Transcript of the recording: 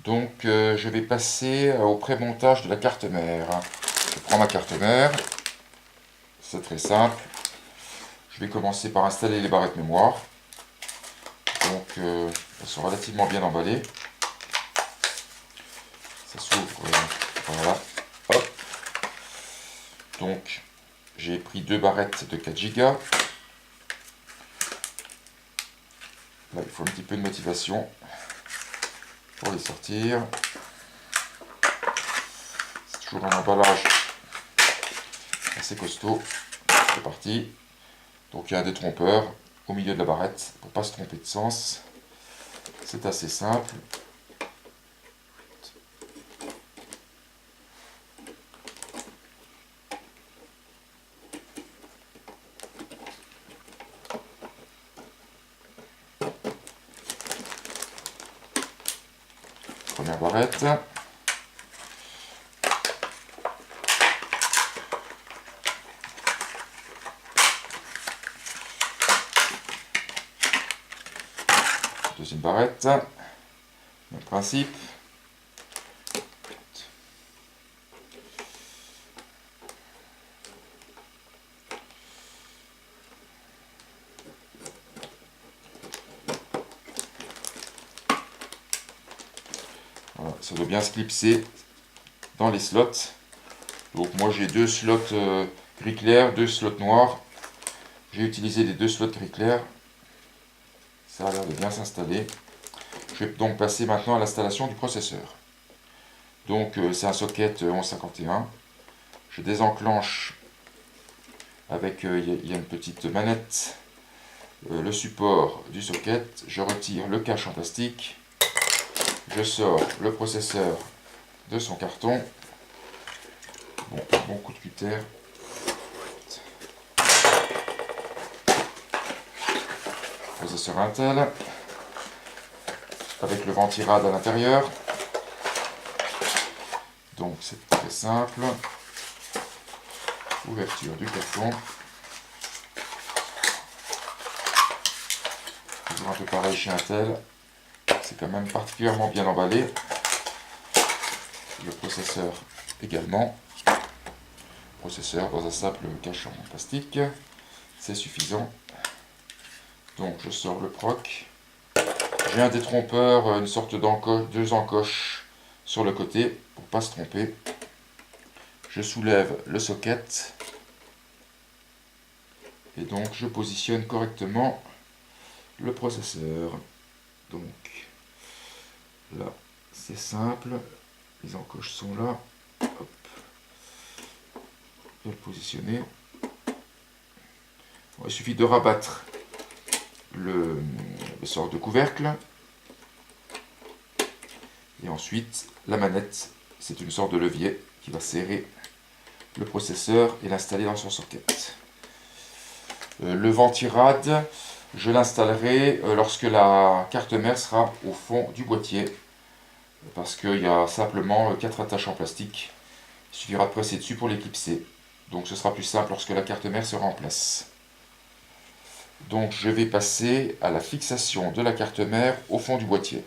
Donc je vais passer au pré-montage de la carte mère. Je prends ma carte mère, c'est très simple. Je vais commencer par installer les barrettes mémoire. Donc elles sont relativement bien emballées. Ça s'ouvre, voilà. Hop. Donc j'ai pris deux barrettes de 4 Go. Là il faut un petit peu de motivation pour les sortir. C'est toujours un emballage assez costaud. C'est parti. Donc il y a un détrompeur au milieu de la barrette pour ne pas se tromper de sens. C'est assez simple. Première barrette. Deuxième barrette. Même principe. Voilà, ça doit bien se clipser dans les slots. Donc moi j'ai deux slots gris clair, deux slots noirs. J'ai utilisé les deux slots gris clair. Ça a l'air de bien s'installer. Je vais donc passer maintenant à l'installation du processeur. Donc c'est un socket 1151. Je désenclenche avec, il y a une petite manette, le support du socket. Je retire le cache en plastique. Je sors le processeur de son carton. Bon, bon coup de cutter. Processeur Intel. Avec le ventirad à l'intérieur. Donc c'est très simple. Ouverture du carton. Toujours un peu pareil chez Intel. C'est quand même particulièrement bien emballé. Le processeur également. Processeur dans un simple cache en plastique. C'est suffisant. Donc je sors le proc. J'ai un détrompeur, une sorte d'encoche, deux encoches sur le côté pour ne pas se tromper. Je soulève le socket. Et donc je positionne correctement le processeur. Donc là c'est simple, les encoches sont là. Hop. Je vais le positionner. Bon, il suffit de rabattre le sort de couvercle. Et ensuite la manette, c'est une sorte de levier qui va serrer le processeur et l'installer dans son socket. Le ventirad, je l'installerai lorsque la carte mère sera au fond du boîtier, parce qu'il y a simplement 4 attaches en plastique. Il suffira de presser dessus pour les clipser. Donc ce sera plus simple lorsque la carte mère sera en place. Donc je vais passer à la fixation de la carte mère au fond du boîtier.